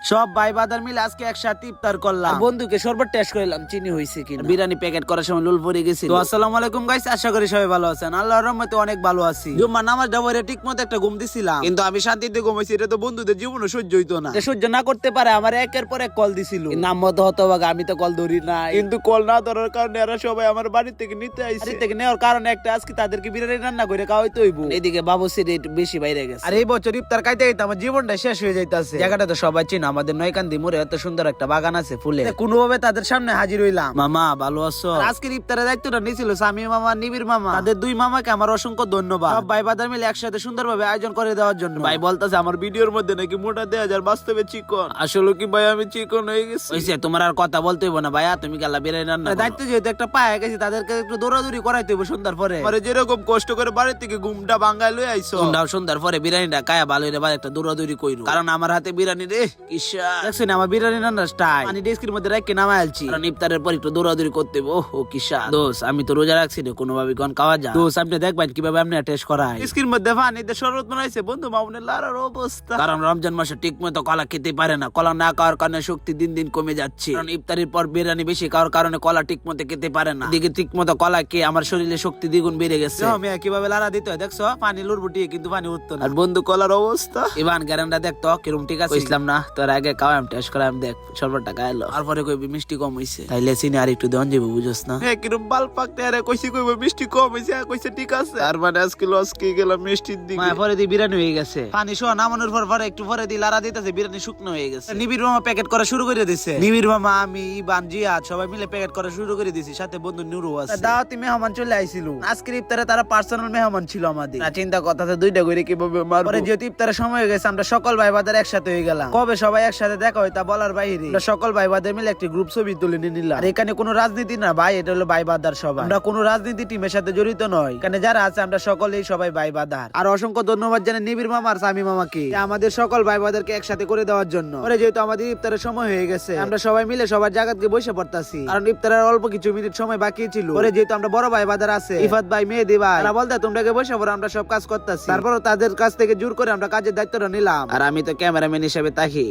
সব ভাই বাদার মিলে আজকে একসাথে ইফতার করলাম। বন্ধুকে শরবত টেস্ট করলাম চিনি হয়েছে কিনা। বিরিয়ানি প্যাকেট করার সময় লুল পড়ে গেছিল। তো আসসালামু আলাইকুম গাইস, আশা করি সবাই ভালো আছেন। আল্লাহর রহমতে অনেক ভালো আছি। জুম্মা নামাজ পড়ে ঠিকমতো একটা ঘুম দিছিলাম, কিন্তু আমি শান্তিতে ঘুমাইছি। এটা তো বন্ধুদের জীবনে সহ্য হইতো না। সহ্য না করতে পারে আমার একের পর এক কল দিছিল। নাম মতো হতো আমি তো কল ধরি নাই, কিন্তু কল না ধরার কারণে এরা সবাই আমার বাড়ি থেকে নিতে আইছে। বাড়ি থেকে নেওয়ার কারণে একটা আজকে তাদেরকে বিরিয়ানি রান্না করে খাওয়াইতে হইব। এদিকে বাবুসি রেট বেশি বাইরে গেছে। আর এই বছর ইফতার খাইতে খাইতে আমার জীবনটা শেষ হয়ে যাইতাছে। জায়গাটা তো সবাই চিনা, আমাদের নয়কান্দি মোড়ে এত সুন্দর একটা বাগান আছে ফুলে। কোনোভাবে তাদের সামনে হাজির হইলাম। মামা ভালো আছো? আজকের ইফতারের দায়িত্বটা নিয়েছিল সামি মামা, নিবির মামা। তাদের দুই মামাকে আমার অসংখ্য ধন্যবাদ। সব ভাই বাদার মিলে একসাথে সুন্দরভাবে আয়োজন করে দেওয়ার জন্য। ভাই বলতেছে আমার ভিডিওর মধ্যে নাকি মোটা 2000, বাস্তবে চিকন। আসলে কি ভাই আমি চিকন হয়ে গেছি? হইছে, তোমার আর কথা বলতে হইব না ভাইয়া, তুমি গালা বিরিয়ানি রান্না করো। দায়িত্ব যেহেতু একটা পায়ে গেছি, তাদেরকে একটু দৌড়াদৌড়ি করাইতে হইব সন্ধ্যার পরে। মানে যেরকম কষ্ট করে বাড়ি থেকে ঘুমটা ভাঙায় লই আইছো, তোমরাও সন্ধ্যার পরে বিরিয়ানিটা কায়া ভালো রে ভাই একটা দৌড়াদৌড়ি কইরো। কারণ আমার হাতে বিরিয়ানি রে কিসা দেখছেন, আমার বিরিয়ানি রান্নার স্টাইল পানি ডেস্কের মধ্যে রেখে নামাই আলছি। কারণ ইফতারের পর একটু দৌড়াদৌড়ি করতে হইব। ও কিসা দোষ, আমি তো রোজা রাখছি রে, কোনোভাবে কোন খাওয়া যায়। দোষ আপনি দেখবেন কিভাবে আপনি টেস্ট করায়। ডেস্কের মধ্যে পানি দিয়ে শরবত বানাইছে বন্ধু মামুনের লারার অবস্থা। কারণ রমজান মাসে ঠিক মতো কলা খেতে পারে না, কলা না খাওয়ার কারণে শক্তি দিন দিন কমে যাচ্ছে। কারণ ইফতারের পর বিরিয়ানি বেশি খাওয়ার কারণে কলা ঠিক মতো খেতে পারে না। এদিকে ঠিক মতো কলা খেয়ে আমার শরীরে শক্তি দ্বিগুণ বেড়ে গেছে। কিভাবে লারা দিতে হয় দেখছো, পানি লুড়বুটিয়ে কিন্তু পানি উঠতো না। আর বন্ধু কলার অবস্থা ইবান গ্যারান্ডা দেখতো কিরম ঠিক আছে। ইসলাম না তোর আগে খাওয়াম টেস্ট করাম, দেখ শরবতটা খাইলো। তারপরে কইবি মিষ্টি কম হইছে, তাইলে চিনি আর একটু দেন যাবো, বুঝছ না? হ্যাঁ কিরম বাল পাকতে আরে কইছি কইবো মিষ্টি কম হইছে, কইছে ঠিক আছে। আর মানে আজকে লস কি গেলাম মিষ্টির দিকে। মা পরে দি বিরিয়ানি হয়ে গেছে, পানি সহ নামানোর পর একটু পরে দি লারা দিতেছে, বিরিয়ানি শুকনো হয়ে গেছে। নিবির মামা প্যাকেট করা শুরু করে দিছে। নিবির মামা, আমি, ইবান, জিয়াদ সবাই মিলে প্যাকেট করা শুরু করে দিছি। সাথে বন্ধু নুরু আছে। দাওয়াতি মেহমান চলে আইছিল আজকের ইফতারে, তারা পার্সোনাল মেহমান ছিল আমাদের। চিন্তা কথাতে দুইটা করে কিভাবে মারবো। পরে যেহেতু ইফতারের সময় হয়ে গেছে, আমরা সকল ভাই বাদার একসাথে হয়ে গেলাম। কবে সবাই একসাথে দেখা হয় তা বলার বাইরে। আমরা সকল ভাই বাদার মিলে একটি গ্রুপ ছবি তুলে নিলাম। আর এখানে কোনো রাজনীতি না ভাই, এটা হলো ভাই বাদার সবাই। আমরা কোনো রাজনীতি টিমের সাথে জড়িত নয়। এখানে যারা আছে আমরা সকলেই সবাই ভাই বাদার। আর অসংখ্য ধন্যবাদ জানাই নিবির মামা আর সামি মামাকে আমাদের সকল ভাই বাদারকে একসাথে করে দেওয়ার জন্য। পরে যেহেতু আমাদের ইফতারের সময় হয়ে গেছে, আমরা সবাই মিলে সবার জায়গাতে বসে পড়তাছি। কারণ ইফতারের অল্প কিছু মিনিট সময় বাকি ছিল। পরে যেহেতু আমরা বড় ভাই বাদার আছে, ইফাত ভাই, মেহেদি ভাই, তারা বলতে তোমরাকে বসে পড়ো, আমরা সব কাজ করতেছি। তারপর তাদের কাছ থেকে জোর করে আমরা কাজের দায়িত্বটা নিলাম। আর আমি তো ক্যামেরাম্যান হিসেবে তাকে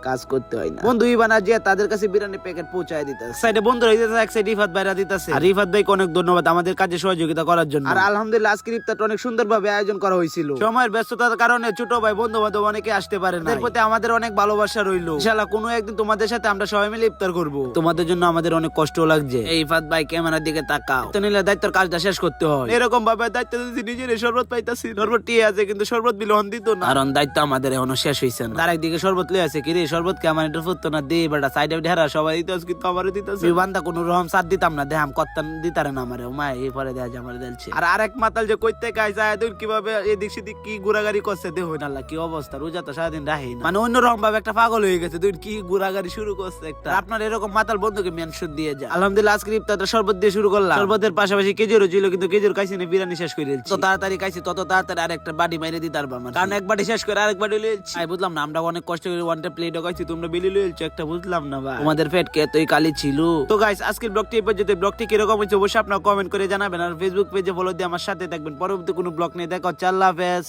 কাজ করতে হয় না। বন্ধু ইবান আর জিয়া তাদের কাছে বিরিয়ানি প্যাকেট পৌঁছায় দিতেছে। সাইডে বন্ধুরা দিতেছে, এক সাইডে ইফাত ভাইরা দিতেছে। আর ইফাত ভাইকে অনেক ধন্যবাদ আমাদের কাজে সহযোগিতা করার জন্য। আর আলহামদুলিল্লাহ আজকের ইফতারটা অনেক সুন্দরভাবে আয়োজন করা হয়েছিল। সময়ের ব্যস্ততার কারণে ছোট ভাই বন্ধু বান্ধব অনেকে আসতে পারে না। এর প্রতি আমাদের অনেক ভালোবাসা রইলো। ইনশাআল্লাহ কোনো একদিন তোমাদের সাথে আমরা সবাই মিলে ইফতার করব। তোমাদের জন্য আমাদের অনেক কষ্ট লাগছে। এই ইফাত ভাই ক্যামেরার দিকে তাকাও, তো নিলে দায়িত্বের কাজটা শেষ করতে হয়। এরকম ভাবে দায়িত্ব দিয়েছি, নিজের শরবত পাইতাছি। শরবত টিয়ে আছে কিন্তু শরবত বিলহন দিত না, কারণ দায়িত্ব আমাদের এখনো শেষ হইছে না। তার একদিকে শরবত লয়ে আছে, কিরে শরবত কে আমার একটু ফুটতো না দে বেটা, সাইডে ঢেরা সবাই দিতেছে কিন্তু আমারও দিতেছে। বান্দা কোনো রকম সাথ দিতাম না, দেহাম করতাম দিতারে না আমারে মা। এই পরে দেয়া যে আমার দেলছে। আর আরেক মাতাল যে কইতে গাইছে আয়দুল কিভাবে এদিক সেদিক কি ঘোরাঘুরি করছে, দেহ না আল্লাহ কি অবস্থা। রোজা তো সারাদিন রাহি না, মানে অন্যরকম ভাবে একটা পাগল হয়ে গেছে। তুই কি ঘোরাঘুরি শুরু করছে একটা। আপনার এরকম মাতাল বন্ধুকে মেনশন দিয়ে যা। আলহামদুলিল্লাহ আজকে ইফতারটা শরবত দিয়ে শুরু করলাম। শরবতের পাশাপাশি কেজুরও ছিল, কিন্তু কেজুর খাইছি না, বিরিয়ানি শেষ করে দিয়েছি। তো তাড়াতাড়ি খাইছি তত তাড়াতাড়ি আরেকটা বাড়ি মাইরে দিতে পারবো আমার, কারণ এক বাড়ি শেষ করে আরেক বাড়ি লইছি। বুঝলাম না, আমরা অনেক কষ্ট করে ওয়ানটা প্লেটও খাইছি, তোমরা বিলি লইছো একটা, বুঝলাম না ভাই তোমাদের পেট কে এতই কালি ছিল। তো গাইস আজকের ব্লগটি এই পর্যন্ত। ব্লগটি কিরকম হয়েছে অবশ্যই আপনারা কমেন্ট করে জানাবেন। আর ফেসবুক পেজে ফলো দিয়ে আমার সাথে থাকবেন। পরবর্তী কোনো ব্লগ নিয়ে দেখা হচ্ছে। আল্লাহ হাফেজ।